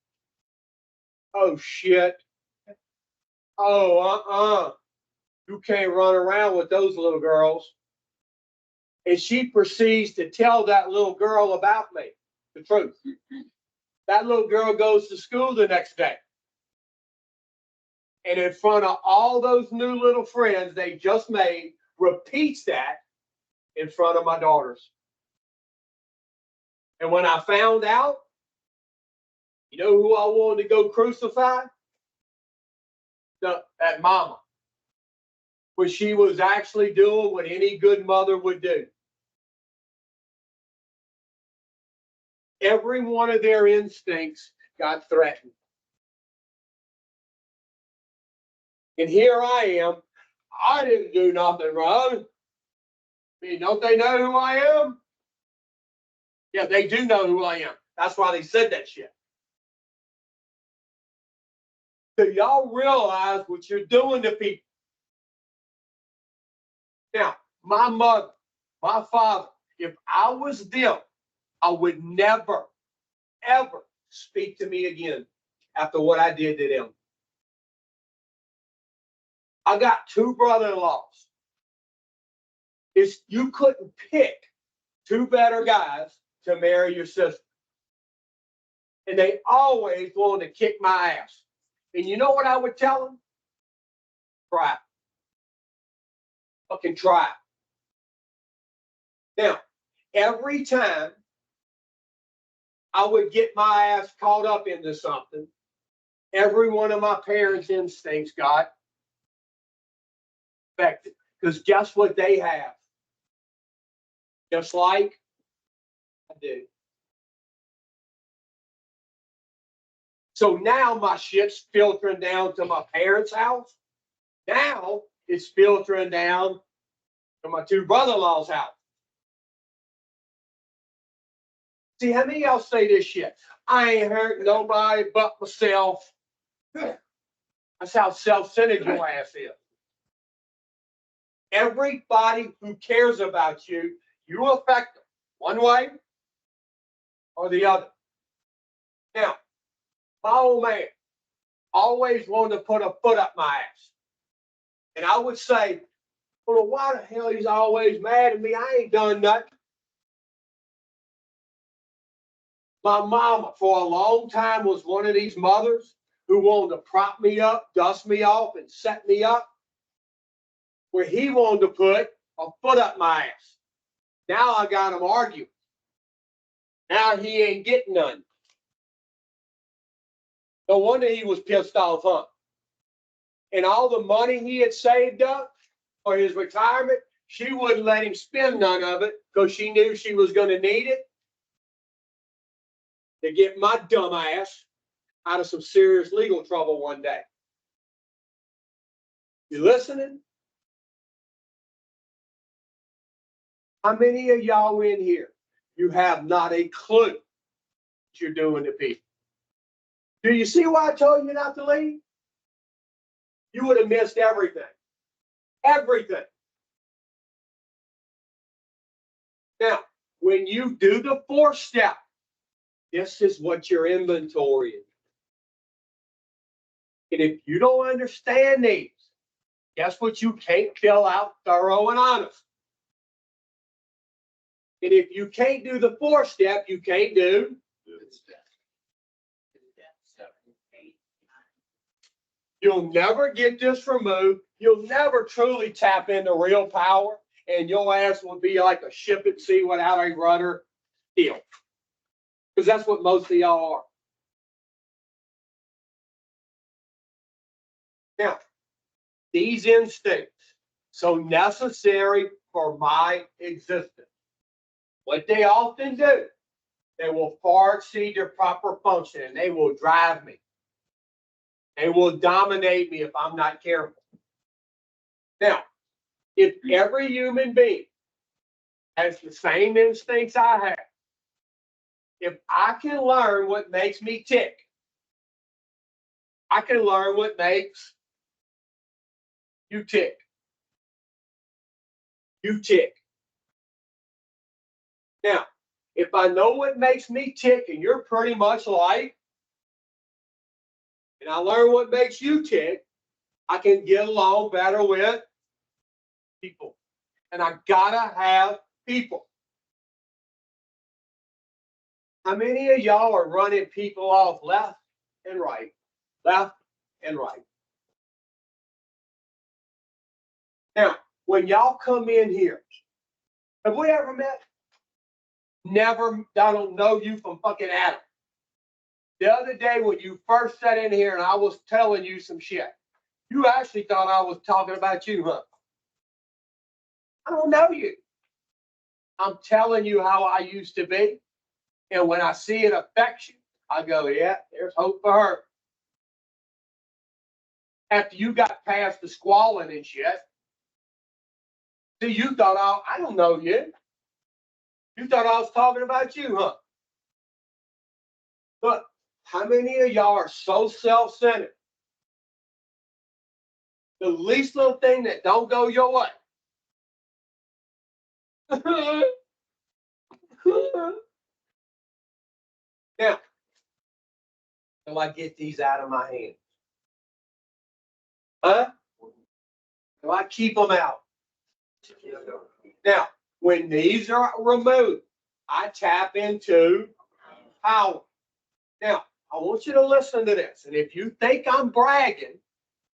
oh, shit. Oh, you can't run around with those little girls. And she proceeds to tell that little girl about me, the truth. That little girl goes to school the next day. And in front of all those new little friends they just made, repeats that in front of my daughters. And when I found out, you know who I wanted to go crucify? That mama. When she was actually doing what any good mother would do. Every one of their instincts got threatened. And here I am. I didn't do nothing wrong. I mean, don't they know who I am? Yeah, they do know who I am. That's why they said that shit. So y'all realize what you're doing to people. Now, my mother, my father, if I was them, I would never, ever speak to me again after what I did to them. I got 2 brother-in-laws. You couldn't pick 2 better guys to marry your sister. And they always wanted to kick my ass. And you know what I would tell them? Try it. Fucking try it. Now, every time I would get my ass caught up into something, every one of my parents' instincts got affected. Because guess what they have? Just like I do. So now my shit's filtering down to my parents' house. Now it's filtering down to my two brother-in-law's house. See, how many of y'all say this shit? I ain't hurt nobody but myself. That's how self-centered your ass is. Everybody who cares about you, you affect them one way or the other. Now, my old man always wanted to put a foot up my ass. And I would say, well, why the hell he's always mad at me? I ain't done nothing. My mama, for a long time, was one of these mothers who wanted to prop me up, dust me off, and set me up, where he wanted to put a foot up my ass. Now I got him arguing. Now he ain't getting none. No wonder he was pissed off, huh? And all the money he had saved up for his retirement, she wouldn't let him spend none of it because she knew she was going to need it to get my dumb ass out of some serious legal trouble one day. You listening? How many of y'all in here, you have not a clue what you're doing to people? Do you see why I told you not to leave? You would have missed everything. Everything. Now, when you do the 4th step, this is what your inventory is. And if you don't understand these, guess what you can't fill out thorough and honest. And if you can't do the 4th step, you can't do. You'll never get this removed. You'll never truly tap into real power. And your ass will be like a ship at sea without a rudder still. Because that's what most of y'all are. Now, these instincts, so necessary for my existence, what they often do, they will far exceed their proper function and they will drive me. They will dominate me if I'm not careful. Now, if every human being has the same instincts I have, if I can learn what makes me tick, I can learn what makes you tick. You tick. Now, if I know what makes me tick and you're pretty much like, and I learn what makes you tick, I can get along better with people. And I gotta have people. How many of y'all are running people off left and right? Left and right. Now, when y'all come in here, have we ever met? Never. I don't know you from fucking Adam. The other day when you first sat in here and I was telling you some shit, you actually thought I was talking about you, huh? I don't know you. I'm telling you how I used to be. And when I see it affects you, I go, yeah, there's hope for her. After you got past the squalling and shit, see, you thought I don't know you. You thought I was talking about you, huh? Look, how many of y'all are so self-centered? The least little thing that don't go your way. Now, do I get these out of my hands? Huh? Do I keep them out? Now, when these are removed, I tap into power. Now, I want you to listen to this. And if you think I'm bragging,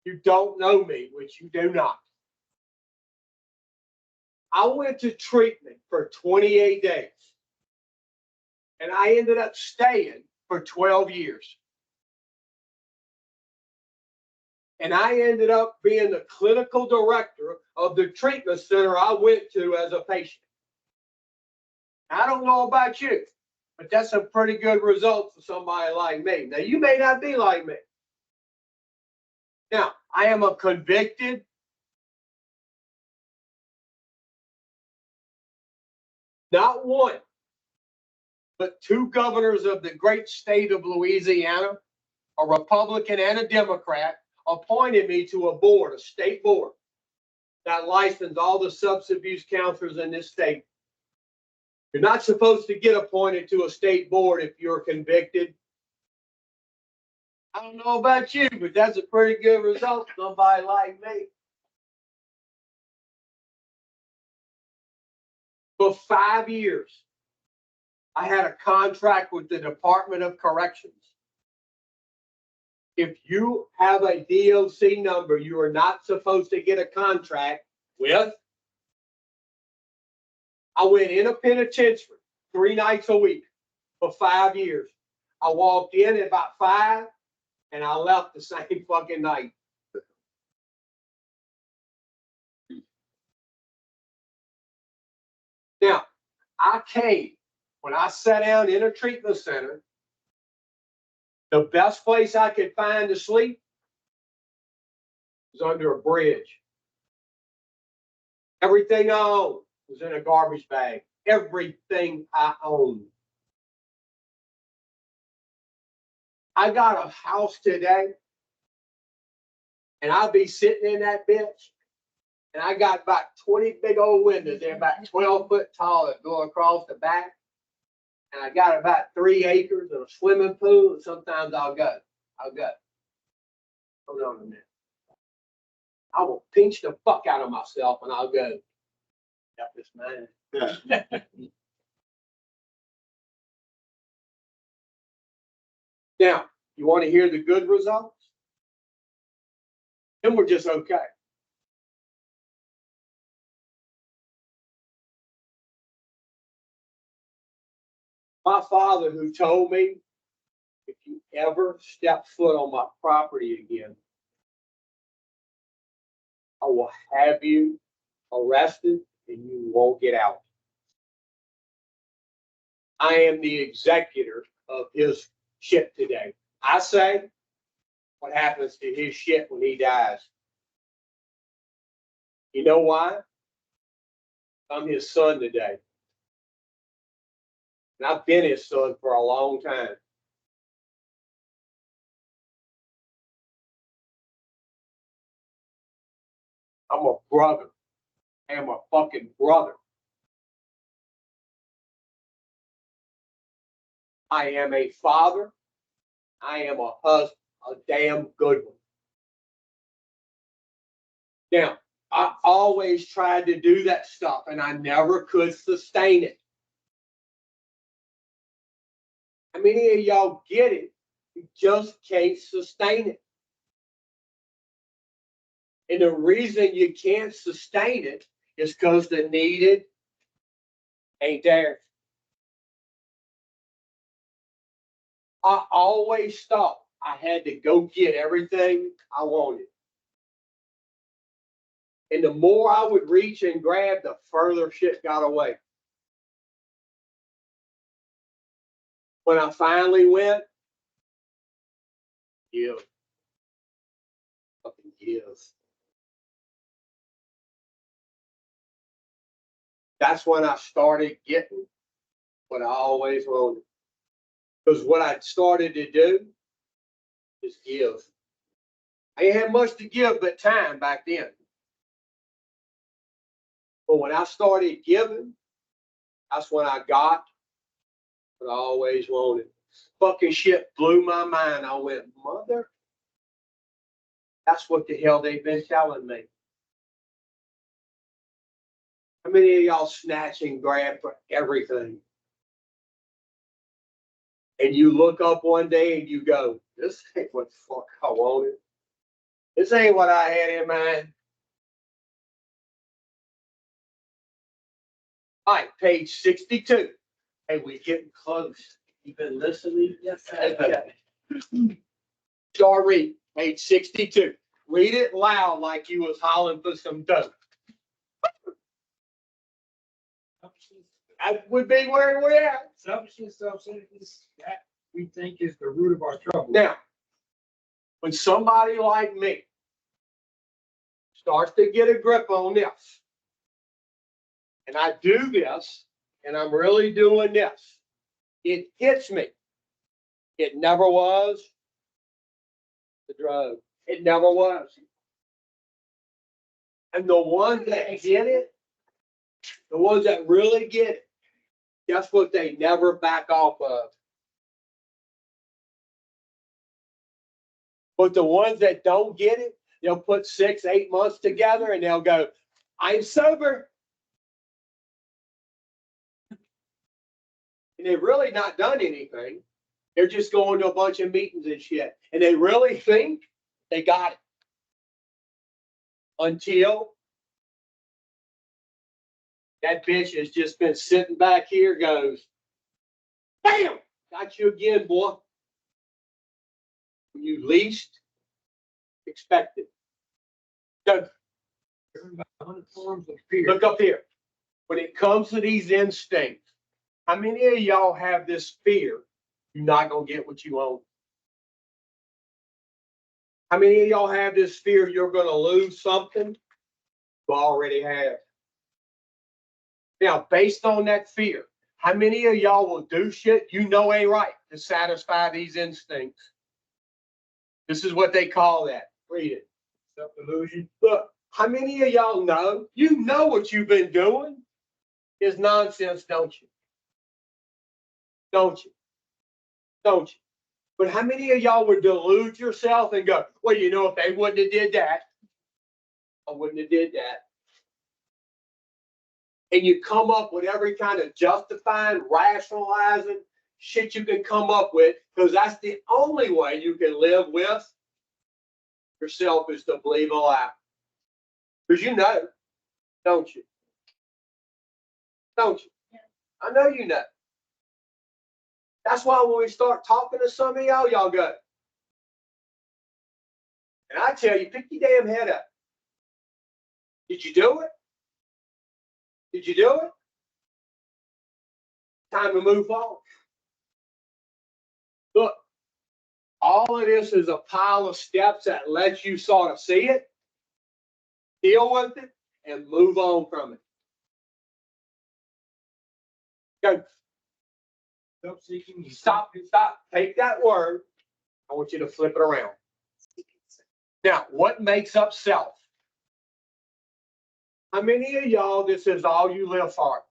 you don't know me, which you do not. I went to treatment for 28 days. And I ended up staying for 12 years. And I ended up being the clinical director of the treatment center I went to as a patient. I don't know about you, But that's a pretty good result for somebody like me. Now, you may not be like me. Now, I am a convicted, not one, but two governors of the great state of Louisiana, a Republican and a Democrat, appointed me to a board, a state board, that licensed all the substance abuse counselors in this state. You're not supposed to get appointed to a state board if you're convicted. I don't know about you, but that's a pretty good result for somebody like me. For 5 years, I had a contract with the Department of Corrections. If you have a DOC number, you are not supposed to get a contract with. I went in a penitentiary 3 nights a week for 5 years. I walked in at about 5 and I left the same fucking night. Now, I came, when I sat down in a treatment center, the best place I could find to sleep was under a bridge. Everything I owned was in a garbage bag. Everything I owned. I got a house today, and I'll be sitting in that bitch, and I got about 20 big old windows. They're about 12 foot tall that go across the back. And I got about 3 acres and a swimming pool, and sometimes I'll go. Hold on a minute. I will pinch the fuck out of myself and I'll go. Got this man. Now, you want to hear the good results? Then we're just okay. My father, who told me, if you ever step foot on my property again, I will have you arrested and you won't get out. I am the executor of his shit today. I say what happens to his shit when he dies. You know why? I'm his son today. And I've been his son for a long time. I'm a brother. I am a fucking brother. I am a father. I am a husband, a damn good one. Now, I always tried to do that stuff and I never could sustain it. How many of y'all get it? You just can't sustain it. And the reason you can't sustain it is because the needed ain't there. I always thought I had to go get everything I wanted. And the more I would reach and grab, the further shit got away. When I finally went, give. Fucking give. That's when I started getting what I always wanted. Because what I started to do is give. I ain't had much to give but time back then. But when I started giving, that's when I got what I always wanted. Fucking shit blew my mind. I went, mother, that's what the hell they've been telling me. How many of y'all snatch and grab for everything? And you look up one day and you go, this ain't what the fuck I wanted. This ain't what I had in mind. All right, page 62. Hey, we getting close. You been listening? Yes, Okay. Start reading, page 62. Read it loud like you was hollering for some dope. That would be where we're at. Selfishness, self-centeredness, that we think is the root of our trouble. Now, when somebody like me starts to get a grip on this, and I do this, and I'm really doing this, it hits me. It never was the drug. It never was. And the ones that get it, the ones that really get it, guess what they never back off of? But the ones that don't get it, they'll put 6, 8 months together and they'll go, I'm sober. And they've really not done anything. They're just going to a bunch of meetings and shit. And they really think they got it. Until that bitch has just been sitting back here, goes, bam, got you again, boy. When you least expect it. So, 100 forms of fear. look up here. When it comes to these instincts, how many of y'all have this fear you're not going to get what you want? How many of y'all have this fear you're going to lose something you already have? Now, based on that fear, how many of y'all will do shit you know ain't right to satisfy these instincts? This is what they call that. Read it. Self-delusion. Look, how many of y'all know, you know what you've been doing is nonsense, don't you? Don't you? Don't you? But how many of y'all would delude yourself and go, well, you know, if they wouldn't have did that, I wouldn't have did that. And you come up with every kind of justifying, rationalizing shit you can come up with, because that's the only way you can live with yourself is to believe a lie. Because you know, don't you? Don't you? I know you know. That's why when we start talking to some of y'all, y'all go. And I tell you, pick your damn head up. Did you do it? Did you do it? Time to move on. Look, all of this is a pile of steps that lets you sort of see it, deal with it, and move on from it. Go. Self-seeking. Stop. Take that word. I want you to flip it around. Now, what makes up self? How many of y'all, this is all you live for?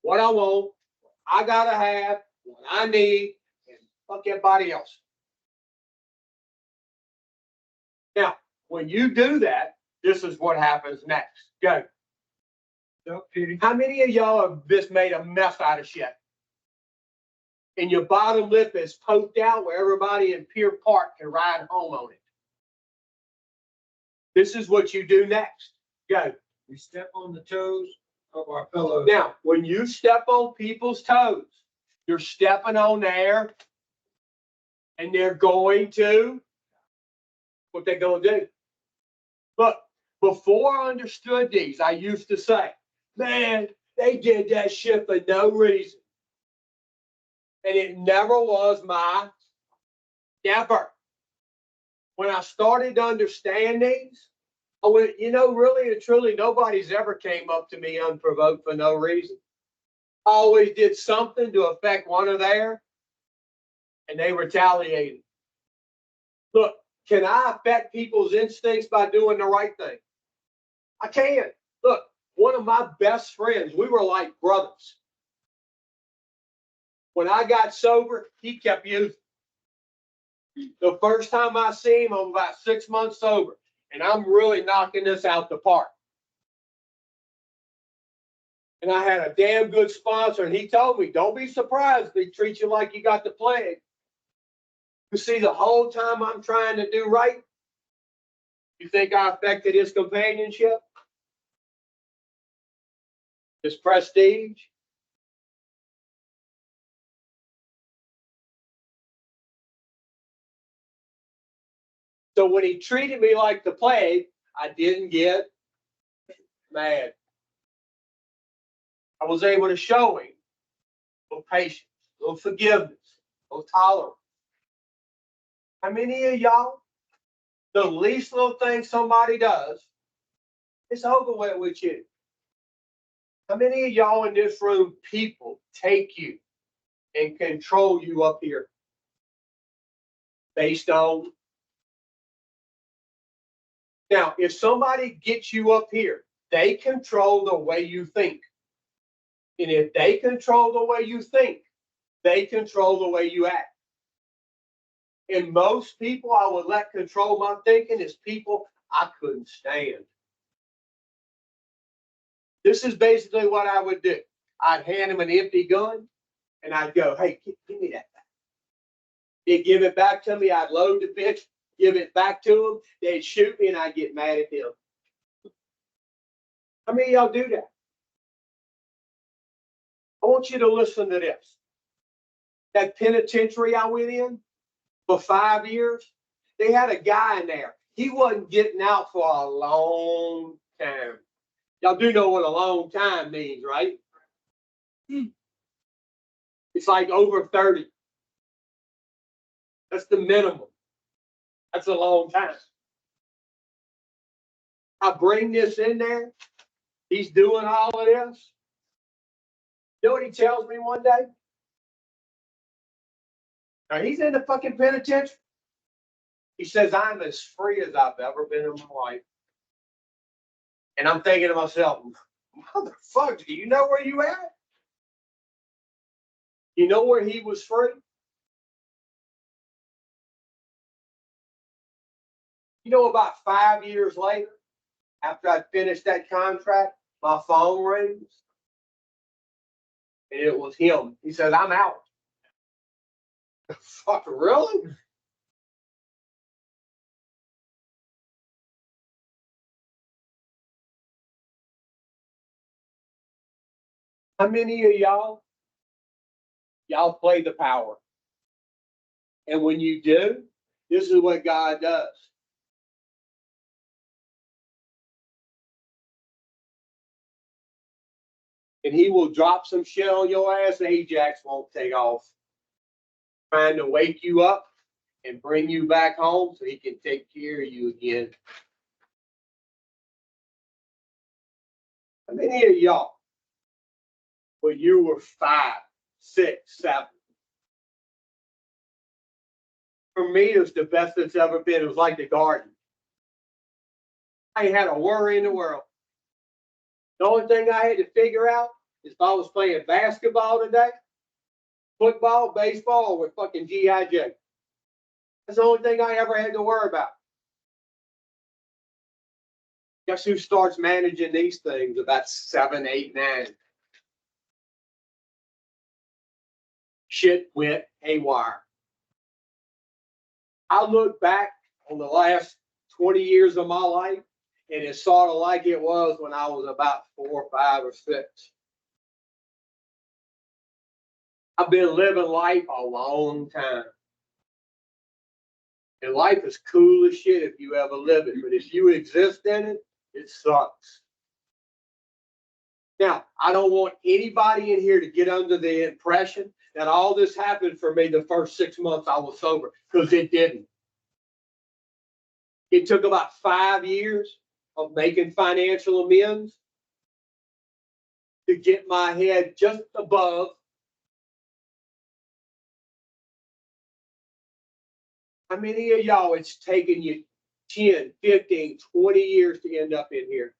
What I want, I gotta have, what I need, and fuck everybody else. Now, when you do that, this is what happens next. Go. Self-pity. How many of y'all have just made a mess out of shit? And your bottom lip is poked out where everybody in Pier Park can ride home on it. This is what you do next. Go. We step on the toes of our fellow. Now, when you step on people's toes, you're stepping on there, and they're going to, what they're going to do. Look, before I understood these, I used to say, man, they did that shit for no reason. And it never was my, never. When I started to understand these, I went, you know, really and truly, nobody's ever came up to me unprovoked for no reason. I always did something to affect one of theirs, and they retaliated. Look, can I affect people's instincts by doing the right thing? I can. Look, one of my best friends, we were like brothers. When I got sober, he kept using. The first time I see him, I'm about 6 months sober, and I'm really knocking this out the park. And I had a damn good sponsor, and he told me, don't be surprised if they treat you like you got the plague. You see, the whole time I'm trying to do right, you think I affected his companionship? His prestige? So when he treated me like the plague, I didn't get mad. I was able to show him a little patience, a little forgiveness, a little tolerance. How many of y'all, the least little thing somebody does, it's over with you? How many of y'all in this room, people take you and control you up here based on? Now, if somebody gets you up here, they control the way you think. And if they control the way you think, they control the way you act. And most people I would let control my thinking is people I couldn't stand. This is basically what I would do. I'd hand them an empty gun and I'd go, hey, give me that back. They'd give it back to me. I'd load the bitch, give it back to them. They'd shoot me and I'd get mad at them. How many of y'all do that? I want you to listen to this. That penitentiary I went in for 5 years, they had a guy in there. He wasn't getting out for a long time. Y'all do know what a long time means, right? It's like over 30. That's the minimum. That's a long time. I bring this in there. He's doing all of this. You know what he tells me one day? Now he's in the fucking penitentiary. He says, I'm as free as I've ever been in my life. And I'm thinking to myself, motherfucker, do you know where you at? You know where he was free? You know, about 5 years later, after I finished that contract, my phone rings. And it was him. He says, I'm out. Fuck, really? How many of y'all play the power? And when you do, this is what God does. And he will drop some shit on your ass, and Ajax won't take off. Trying to wake you up and bring you back home so he can take care of you again. How many of y'all, when you were 5, 6, 7, for me, it was the best it's ever been. It was like the garden. I ain't had a worry in the world. The only thing I had to figure out is if I was playing basketball today, football, baseball, or with fucking G.I. Joe. That's the only thing I ever had to worry about. Guess who starts managing these things about 7, 8, 9? Shit went haywire. I look back on the last 20 years of my life, and it's sort of like it was when I was about 4, 5, or 6. I've been living life a long time. And life is cool as shit if you ever live it. But if you exist in it, it sucks. Now, I don't want anybody in here to get under the impression that all this happened for me the first 6 months I was sober, because it didn't. It took about 5 years of making financial amends to get my head just above. How many of y'all it's taken you 10, 15, 20 years to end up in here?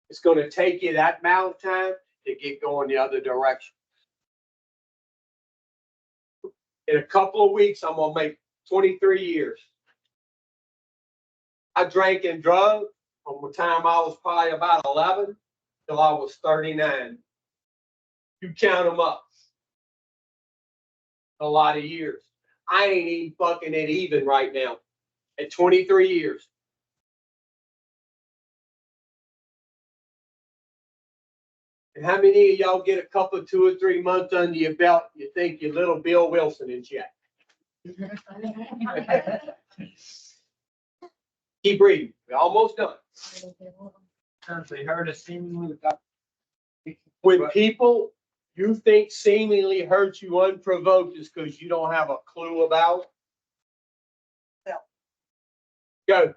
It's going to take you that amount of time to get going the other direction. In a couple of weeks, I'm going to make 23 years. I drank and drug from the time I was probably about 11 till I was 39. You count them up. A lot of years. I ain't even fucking it even right now at 23 years. And how many of y'all get a couple, 2 or 3 months under your belt, you think you're little Bill Wilson in check? Keep reading. We're almost done. They heard us seemingly without. When people you think seemingly hurt you unprovoked is because you don't have a clue about. Go.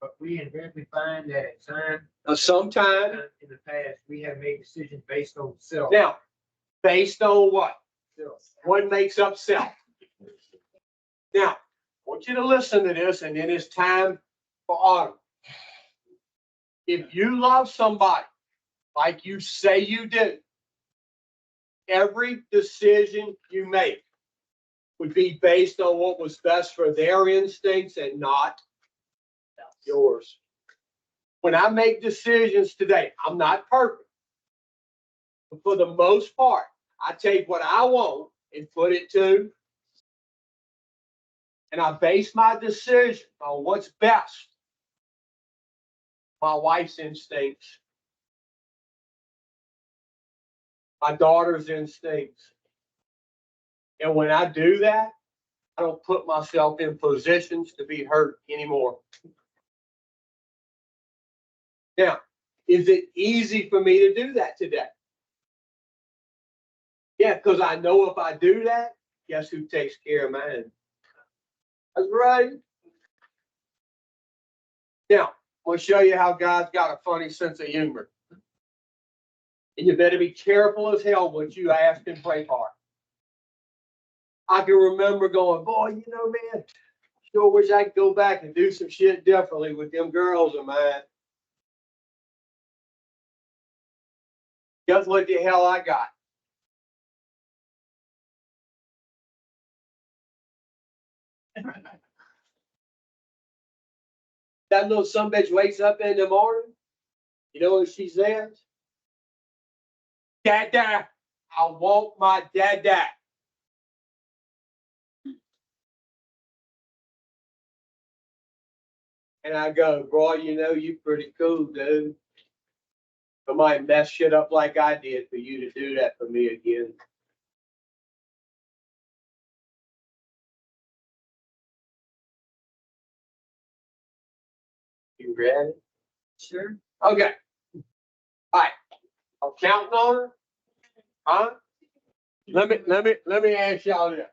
But we invariably find that at times Sometime in the past, we have made decisions based on self. now, based on what? Self. What makes up self? Now, I want you to listen to this, and then it's time for autumn. If you love somebody like you say you do, every decision you make would be based on what was best for their instincts and not yours. When I make decisions today, I'm not perfect. But for the most part, I take what I want and put it to, and I base my decision on what's best. My wife's instincts, my daughter's instincts. And when I do that, I don't put myself in positions to be hurt anymore. Now, is it easy for me to do that today? Yeah, because I know if I do that, guess who takes care of mine? That's right. Now, I'm going to show you how God's got a funny sense of humor. And you better be careful as hell what you ask and pray for. I can remember going, boy, you know, man, sure wish I could go back and do some shit differently with them girls of mine. Guess what the hell I got? That little sumbitch wakes up in the morning. You know what she says? Dada, I want my dada. And I go, boy, you know, you pretty cool, dude. I might mess shit up like I did for you to do that for me again. You ready? Sure. Okay. All right. I'm counting on her. Huh? Let me ask y'all this.